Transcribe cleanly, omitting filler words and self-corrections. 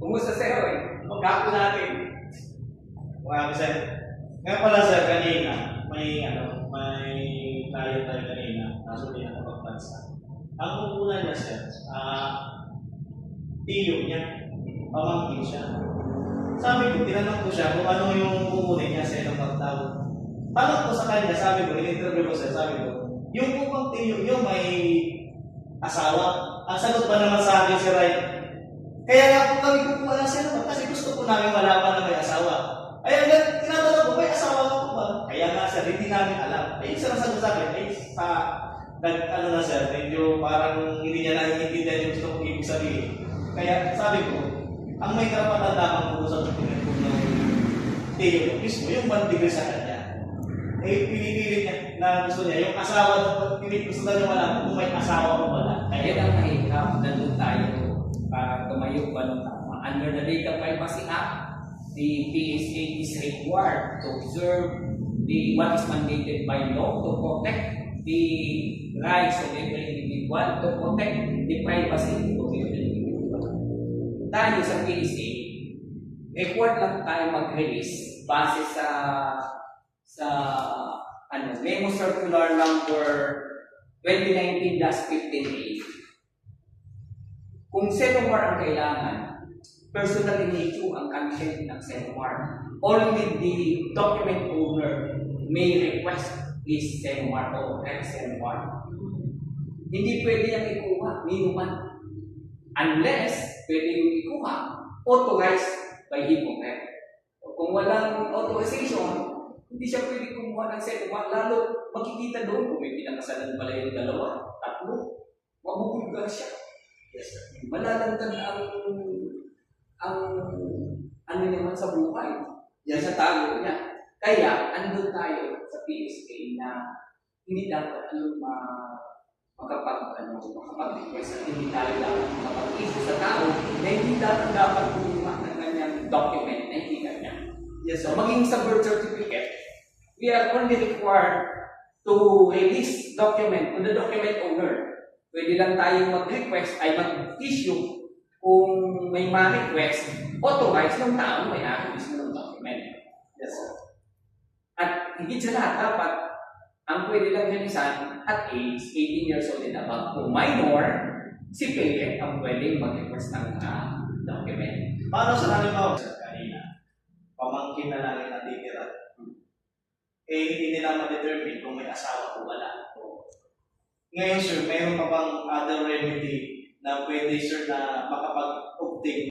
Kumusta sa'yo eh? Magkapo natin. Marami sir. Ngayon pala sir, kanina, may client tayo kanina, kaso di nakapagbansa. Ang kukunan niya sir, tiyo niya, pamangkin siya. Sabi ko, tinanong ko siya kung ano yung kukunin niya sa ilang pagtawag. Tanong ko sa kanya, sabi ko, in-interview ko sir, sabi ko, yung pupang tiyo niyo may asawa. Ang sagot pa naman sa akin si Ryan, kaya nga po kami kukuha ng cellphone kasi gusto po namin malaman na may asawa. Ay, tinatanong ko, may asawa ka po ba? Kaya nga sir, hindi namin alam. Ay, isa lang sagot sa akin, ay ano na sir, medyo parang hindi niya naiintindihan yung gusto kong ibig sabihin. Kaya sabi ko, ang may karapatan lamang po sa dokumento ng tiyo mismo, yung 1 degree sa kanya. Eh, pinipilit niya na gusto niya, yung asawa, gusto na niya malaman kung may asawa o wala. Kaya ang mahirap, nandun tayo para tumayo ba ng tama. Under the Data Privacy Act, the PSA is required to observe what is mandated by law to protect the rights of every individual, to protect the privacy of every individual. Tayo sa PSA, required lang tayo mag-release base sa Memo Circular number 2019-15A. Kung CENOMAR ang kailangan, personal in nature ang consent ng CENOMAR. Only the document owner may request this CENOMAR o CENOMAR. Hindi pwede yung ikuha, minuman. Unless pwede yung ikuha, authorized by him or her. Kung walang authorization, hindi siya pwede kumuha ng CENOMAR, lalo makikita doon kung may pinakasalan pala yung dalawa, tatlo, mabubulgar siya. Yes, sir. Malalantad ang ano naman sa buhay. Yan sa tago niya. Kaya, andun tayo sa PSA na hindi dapat yung makapag-request at hindi tayo dapat makapag-issue sa tao na hindi dapat kumuha ng kanyang document na hindi kanya. Yes, so maging sa birth certificate, we are only required to release document to the document owner. Pwede lang tayong mag-request ay mag-issue kung may ma-request, authorize ng tao may-ari mismo ng document. Yes, sir. At higit sa lahat, dapat ang pwede lang releasean at age 18 years old and above. Kung minor, si parent ang pwedeng mag-request ng document. Paano sa halimbawa sir, kanina, pamangkin na lang yung natitira. Eh, hindi nila ma-determine kung may asawa o wala. Ngayon sir, mayroon pa bang other remedy na pwede sir na makapag-obtain